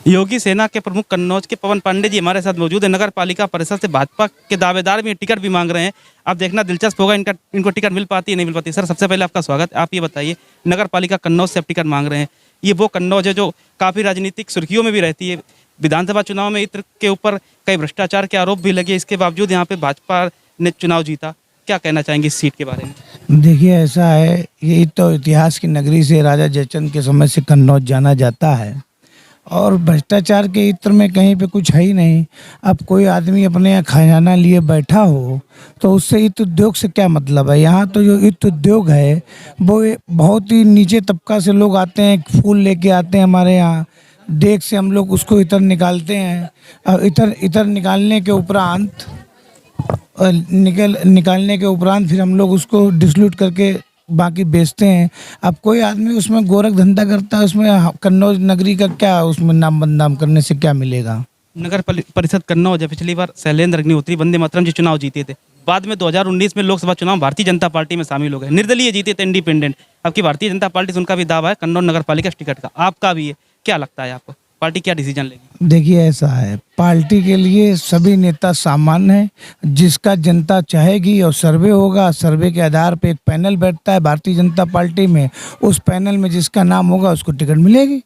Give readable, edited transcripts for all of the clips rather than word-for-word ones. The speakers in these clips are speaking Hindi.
योगी सेना के प्रमुख कन्नौज के पवन पांडे जी हमारे साथ मौजूद है। नगर पालिका परिषद से भाजपा के दावेदार भी टिकट भी मांग रहे हैं। अब देखना दिलचस्प होगा इनको टिकट मिल पाती है नहीं मिल पाती। सर, सबसे पहले आपका स्वागत। आप ये बताइए, नगर पालिका कन्नौज से आप टिकट मांग रहे हैं, ये वो कन्नौज है जो काफ़ी राजनीतिक सुर्खियों में भी रहती है। विधानसभा चुनाव में इत्र के ऊपर कई भ्रष्टाचार के आरोप भी लगे, इसके बावजूद यहाँ पे भाजपा ने चुनाव जीता। क्या कहना चाहेंगे इस सीट के बारे में? देखिए, ऐसा है, ये तो इतिहास की नगरी से राजा जयचंद के समय से कन्नौज जाना जाता है और भ्रष्टाचार के इत्र में कहीं पे कुछ है ही नहीं। अब कोई आदमी अपने यहाँ खजाना लिए बैठा हो तो उससे इत्र उद्योग से क्या मतलब है। यहाँ तो जो इत्र उद्योग है वो बहुत ही नीचे तबका से लोग आते हैं, फूल लेके आते हैं हमारे यहाँ, देख से हम लोग उसको इत्र निकालते हैं और इत्र निकालने के उपरांत निकालने के उपरांत फिर हम लोग उसको डिसल्यूट करके बाकी बेचते हैं। अब कोई आदमी उसमें गोरख धंधा करता है, उसमें कन्नौज नगरी का क्या, उसमें नाम बदनाम करने से क्या मिलेगा। नगर परिषद कन्नौज है, पिछली बार शैलेंद्र अग्निहोत्री वंदे मातरम जी चुनाव जीते थे। बाद में 2019 में लोकसभा चुनाव भारतीय जनता पार्टी में शामिल हो गए, निर्दलीय जीते थे, इंडिपेंडेंट। अब की भारतीय जनता पार्टी से उनका भी दावा है कन्नौज नगर पालिका टिकट का, आपका भी है। क्या लगता है आपको, पार्टी क्या डिसीजन लेगी? देखिए, ऐसा है, पार्टी के लिए सभी नेता सामान्य हैं। जिसका जनता चाहेगी और सर्वे होगा, सर्वे के आधार पे एक पैनल बैठता है भारतीय जनता पार्टी में, उस पैनल में जिसका नाम होगा उसको टिकट मिलेगी।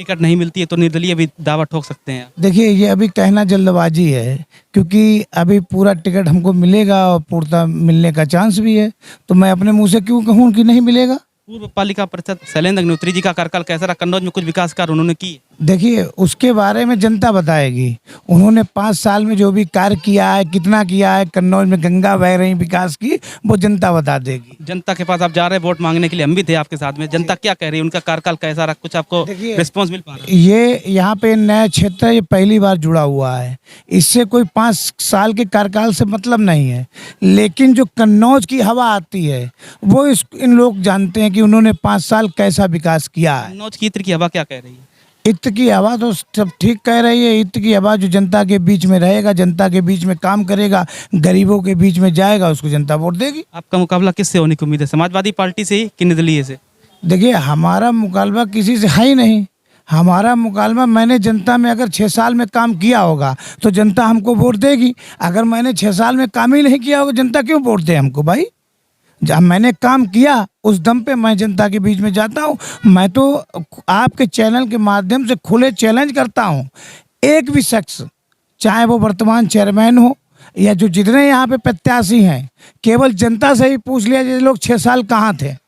टिकट नहीं मिलती है तो निर्दलीय भी दावा ठोक सकते हैं? देखिए, ये अभी कहना जल्दबाजी है, क्योंकि अभी पूरा टिकट हमको मिलेगा और पूर्णतः मिलने का चांस भी है, तो मैं अपने मुंह से क्यों कहूँ कि नहीं मिलेगा। पूर्व पालिका परिषद शैलेंद्र अग्निहोत्री जी का कार्यकाल कैसा रहा? कन्नौज में कुछ विकास कार्य उन्होंने किए? देखिए, उसके बारे में जनता बताएगी। उन्होंने 5 साल में जो भी कार्य किया है, कितना किया है, कन्नौज में गंगा बह रही विकास की, वो जनता बता देगी। जनता के पास आप जा रहे हैं वोट मांगने के लिए, हम भी थे आपके साथ में। जनता क्या कह रही है, उनका कार्यकाल कैसा रहा, कुछ आपको रिस्पॉन्स मिल पा रहा है? ये यहाँ पे नया क्षेत्र है, ये पहली बार जुड़ा हुआ है, इससे कोई 5 साल के कार्यकाल से मतलब नहीं है। लेकिन जो कन्नौज की हवा आती है वो इन लोग जानते हैं कि उन्होंने 5 साल कैसा विकास किया है। कन्नौज की इत्र की हवा क्या कह रही है? इत्र की हवा तो सब ठीक कह रही है। इत्र की हवा जो जनता के बीच में रहेगा, जनता के बीच में काम करेगा, गरीबों के बीच में जाएगा, उसको जनता वोट देगी। आपका मुकाबला किससे होने की उम्मीद है, समाजवादी पार्टी से ही कि निर्दलीय से? देखिए, हमारा मुकाबला किसी से है ही नहीं। हमारा मुकाबला, मैंने जनता में अगर 6 साल में काम किया होगा तो जनता हमको वोट देगी। अगर मैंने 6 साल में काम ही नहीं किया होगा, जनता क्यों वोट दे हमको भाई। जब मैंने काम किया उस दम पे मैं जनता के बीच में जाता हूँ। मैं तो आपके चैनल के माध्यम से खुले चैलेंज करता हूँ, एक भी शख्स, चाहे वो वर्तमान चेयरमैन हो या जो जितने यहाँ पे प्रत्याशी हैं, केवल जनता से ही पूछ लिया जैसे लोग 6 साल कहाँ थे।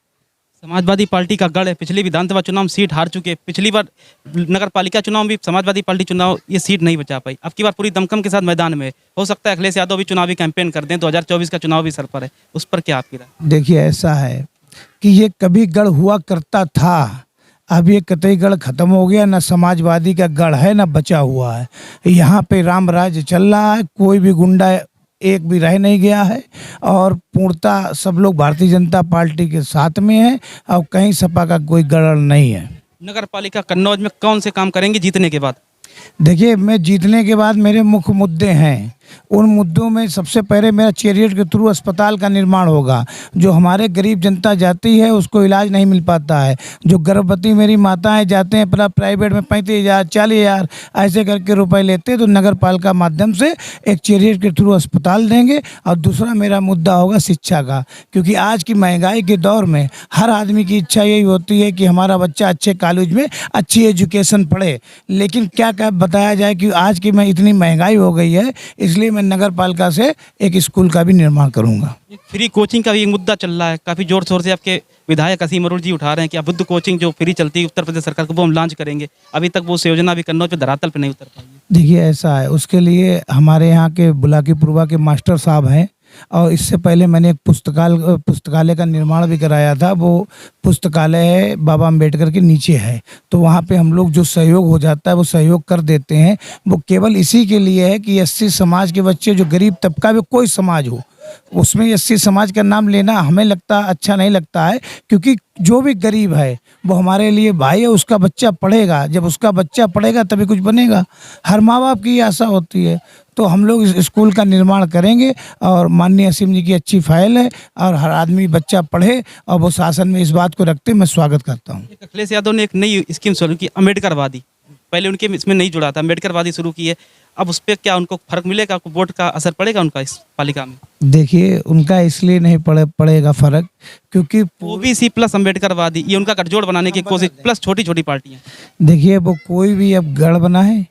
समाजवादी पार्टी का गढ़ है, पिछली विधानसभा चुनाव में सीट हार चुके, पिछली बार नगर पालिका चुनाव भी समाजवादी पार्टी चुनाव ये सीट नहीं बचा पाई। अब की बार पूरी दमखम के साथ मैदान में हो सकता है अखिलेश यादव भी चुनावी कैंपेन कर दें, 2024 का चुनाव भी सर पर है, उस पर क्या आपकी राय? देखिए, ऐसा है कि ये कभी गढ़ हुआ करता था, अब ये कतई गढ़ खत्म हो गया। ना समाजवादी का गढ़ है ना बचा हुआ है। यहाँ पे राम राज्य चल रहा है, कोई भी गुंडा एक भी रह नहीं गया है और पूर्णतः सब लोग भारतीय जनता पार्टी के साथ में है और कहीं सपा का कोई गढ़ नहीं है। नगर पालिका कन्नौज में कौन से काम करेंगे जीतने के बाद? देखिए, मैं जीतने के बाद मेरे मुख्य मुद्दे हैं। उन मुद्दों में सबसे पहले मेरा चैरियट के थ्रू अस्पताल का निर्माण होगा। जो हमारे गरीब जनता जाती है उसको इलाज नहीं मिल पाता है। जो गर्भवती मेरी माताएं जाते हैं अपना प्राइवेट में 35,000 40,000 ऐसे करके रुपए लेते हैं, तो नगर पालिका माध्यम से एक चैरियट के थ्रू अस्पताल देंगे। और दूसरा मेरा मुद्दा होगा शिक्षा का, क्योंकि आज की महंगाई के दौर में हर आदमी की इच्छा यही होती है कि हमारा बच्चा अच्छे कॉलेज में अच्छी एजुकेशन पढ़े। लेकिन क्या बताया जाए कि आज की में इतनी महंगाई हो गई है, इसलिए मैं नगर पालिका से एक स्कूल का भी निर्माण करूंगा। फ्री कोचिंग का भी एक मुद्दा चल रहा है, काफ़ी जोर शोर से आपके विधायक असीम अरोड़ जी उठा रहे हैं कि अब बुद्ध कोचिंग जो फ्री चलती है उत्तर प्रदेश सरकार को, वो हम लॉन्च करेंगे। अभी तक वो योजना भी कन्नौज पे धरातल पे नहीं उतर पाई है। देखिए, ऐसा है, उसके लिए हमारे यहाँ के बुलाकीपुरवा के मास्टर साहब हैं और इससे पहले मैंने एक पुस्तकालय का निर्माण भी कराया था। वो पुस्तकालय है बाबा अम्बेडकर के नीचे है, तो वहाँ पे हम लोग जो सहयोग हो जाता है वो सहयोग कर देते हैं। वो केवल इसी के लिए है कि 80 समाज के बच्चे, जो गरीब तबका में कोई समाज हो, उसमें 80 समाज का नाम लेना हमें लगता अच्छा नहीं लगता है, क्योंकि जो भी गरीब है वो हमारे लिए भाई है। उसका बच्चा पढ़ेगा, जब उसका बच्चा पढ़ेगा तभी कुछ बनेगा। हर माँ बाप की आशा होती है। तो हम लोग इस स्कूल का निर्माण करेंगे और माननीय असीम जी की अच्छी फाइल है और हर आदमी बच्चा पढ़े और वो शासन में इस बात को रखते मैं स्वागत करता हूँ। अखिलेश यादव ने एक नई स्कीम शुरू की, अम्बेडकरवादी, पहले उनके इसमें नहीं जुड़ा था, अम्बेडकरवादी शुरू की है, अब उस पर क्या उनको फर्क मिलेगा, वोट का असर पड़ेगा उनका इस पालिका में? देखिए उनका इसलिए नहीं पड़ेगा फर्क, क्योंकि ओबीसी प्लस अम्बेडकरवादी, ये उनका गठजोड़ बनाने की कोशिश, प्लस छोटी छोटी पार्टियां। देखिए वो कोई भी अब गढ़ बनाए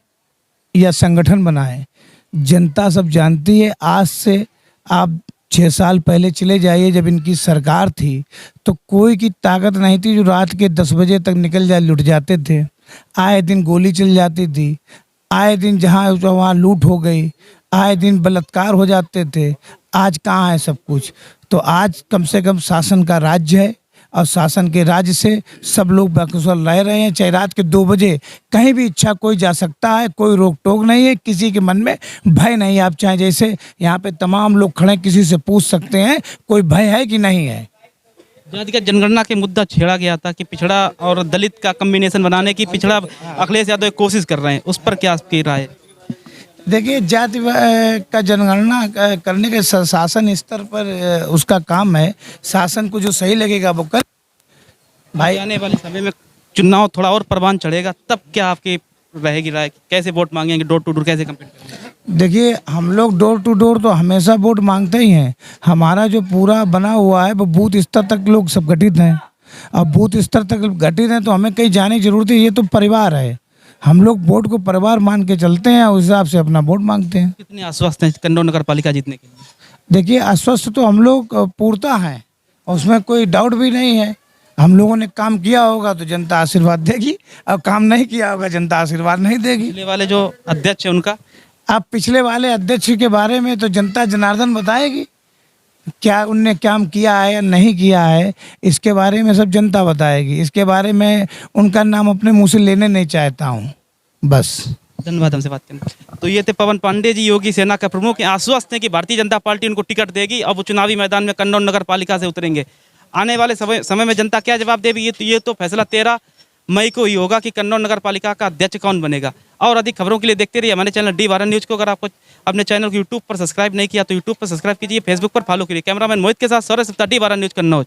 या संगठन बनाए, जनता सब जानती है। आज से आप 6 साल पहले चले जाइए, जब इनकी सरकार थी तो कोई की ताकत नहीं थी जो रात के 10 बजे तक निकल जाए, लुट जाते थे। आए दिन गोली चल जाती थी, आए दिन जहाँ वहाँ लूट हो गई, आए दिन बलात्कार हो जाते थे। आज कहाँ है सब कुछ? तो आज कम से कम शासन का राज्य है, और शासन के राज्य से सब लोग बेकसूर रह रहे हैं। चाहे रात के 2 बजे कहीं भी इच्छा कोई जा सकता है, कोई रोक टोक नहीं है, किसी के मन में भय नहीं है। आप चाहे जैसे यहाँ पे तमाम लोग खड़े किसी से पूछ सकते हैं, कोई भय है कि नहीं है। जाति का जनगणना के मुद्दा छेड़ा गया था कि पिछड़ा और दलित का कम्बिनेशन बनाने की पिछड़ा अखिलेश यादव एक कोशिश कर रहे हैं, उस पर क्या आपकी राय है? देखिए जाति का जनगणना करने के शासन स्तर पर उसका काम है। शासन को जो सही लगेगा वो कर। भाई आने वाले समय में चुनाव थोड़ा और परवान चढ़ेगा, तब क्या आपकी रहेगी राय, कैसे वोट मांगेंगे, डोर टू डोर कैसे कम्पीट करेंगे? देखिए हम लोग डोर टू डोर तो हमेशा वोट मांगते ही हैं। हमारा जो पूरा बना हुआ है वो बूथ स्तर तक लोग सब गठित हैं। अब बूथ स्तर तक गठित हैं तो हमें कहीं जाने की जरूरत है। ये तो परिवार है, हम लोग वोट को परिवार मान के चलते हैं, उस हिसाब से अपना वोट मांगते हैं। कितने आश्वस्त हैं कन्नौज नगर पालिका जीतने के लिए? देखिए आश्वस्त तो हम लोग पूर्णतः हैं, उसमें कोई डाउट भी नहीं है। हम लोगों ने काम किया होगा तो जनता आशीर्वाद देगी, और काम नहीं किया होगा जनता आशीर्वाद नहीं देगी। पिछले वाले जो अध्यक्ष है उनका, अब पिछले वाले अध्यक्ष के बारे में तो जनता जनार्दन बताएगी, क्या उनने काम किया है या नहीं किया है, इसके बारे में सब जनता बताएगी। इसके बारे में उनका नाम अपने मुंह से लेने नहीं चाहता हूँ, बस। धन्यवाद हमसे बात करने। तो ये थे पवन पांडे जी, योगी सेना का प्रमुख, आश्वस्त हैं कि भारतीय जनता पार्टी उनको टिकट देगी। अब वो चुनावी मैदान में कन्नौज नगर पालिका से उतरेंगे। आने वाले समय में जनता क्या जवाब देगी, ये तो फैसला 13 मई को ही होगा कि कन्नौज नगर पालिका का अध्यक्ष कौन बनेगा। और अधिक खबरों के लिए देखते रहिए हमारे चैनल D12 न्यूज़ को। अगर आपको अपने चैनल को यूट्यूब पर सब्सक्राइब नहीं किया तो यूट्यूब पर सब्सक्राइब कीजिए, फेसबुक पर फॉलो कीजिए। कैमरामैन मोहित के साथ सौरभ सप्ताह, D12 न्यूज़ कन्नौज।